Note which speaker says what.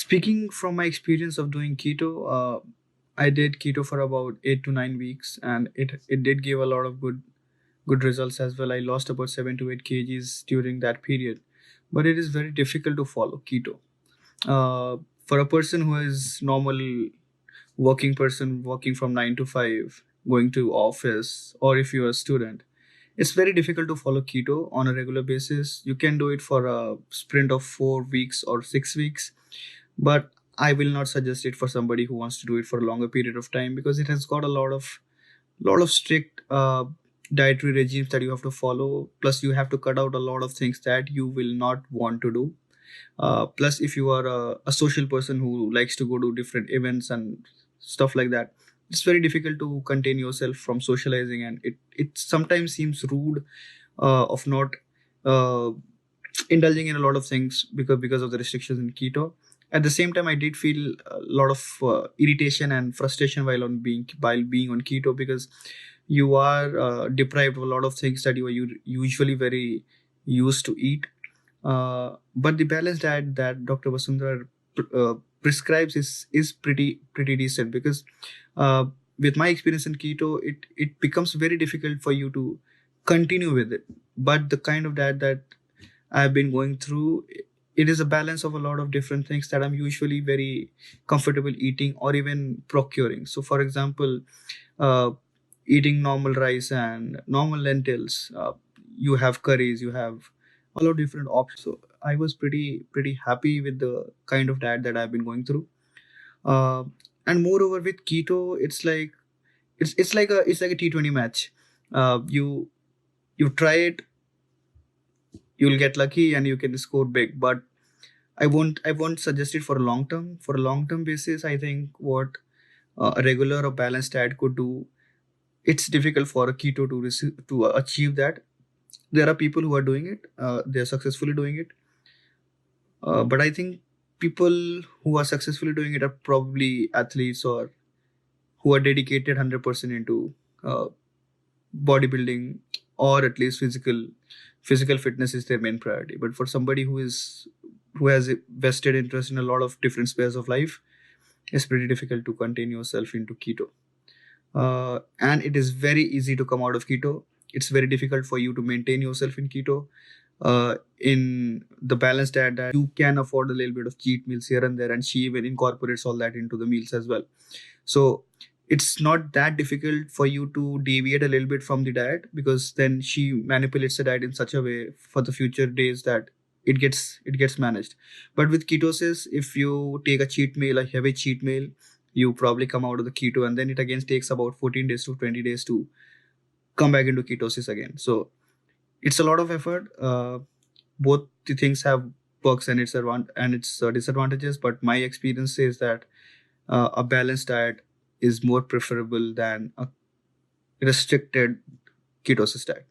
Speaker 1: Speaking from my experience of doing keto, I did keto for about 8 to 9 weeks, and it did give a lot of good results as well. I lost about 7 to 8 kgs during that period, but it is very difficult to follow keto. For a person who is normal working person, working from 9 to 5, going to office, or if you're a student, it's very difficult to follow keto on a regular basis. You can do it for a sprint of 4 weeks or 6 weeks, but I will not suggest it for somebody who wants to do it for a longer period of time, because it has got a lot of strict dietary regimes that you have to follow. Plus, you have to cut out a lot of things that you will not want to do. Plus, if you are a social person who likes to go to different events and stuff like that, it's very difficult to contain yourself from socializing, and it sometimes seems rude of not uh, indulging in a lot of things because of the restrictions in keto. At the same time, I did feel a lot of irritation and frustration while being on keto, because you are deprived of a lot of things that you are usually very used to eat. But the balanced diet that Dr. Vasundhara prescribes is pretty decent, because uh, with my experience in keto, it becomes very difficult for you to continue with it. But the kind of diet that I've been going through, it is a balance of a lot of different things that I'm usually very comfortable eating or even procuring. So, for example, uh, eating normal rice and normal lentils, you have curries, you have a lot of different options. So, I was pretty happy with the kind of diet that I've been going through. Uh, and moreover, with keto, it's like a T20 match. You try it, you'll get lucky and you can score big, but I won't suggest it for a long term. For a long term basis, I think what a regular or balanced diet could do, it's difficult for a keto to achieve that. There are people who are doing it, they are successfully doing it, but I think people who are successfully doing it are probably athletes, or who are dedicated 100% into uh, bodybuilding, or at least physical fitness is their main priority. But for somebody who has a vested interest in a lot of different spheres of life, it's pretty difficult to contain yourself into keto. And it is very easy to come out of keto. It's very difficult for you to maintain yourself in keto. In the balanced diet, that you can afford a little bit of cheat meals here and there, and she even incorporates all that into the meals as well. So it's not that difficult for you to deviate a little bit from the diet, because then she manipulates the diet in such a way for the future days that it gets managed. But with ketosis, if you take a cheat meal, a heavy cheat meal, you probably come out of the keto, and then it again takes about 14 days to 20 days to come back into ketosis again. So it's a lot of effort. Both the things have perks and its disadvantages, but my experience says that a balanced diet is more preferable than a restricted ketosis diet.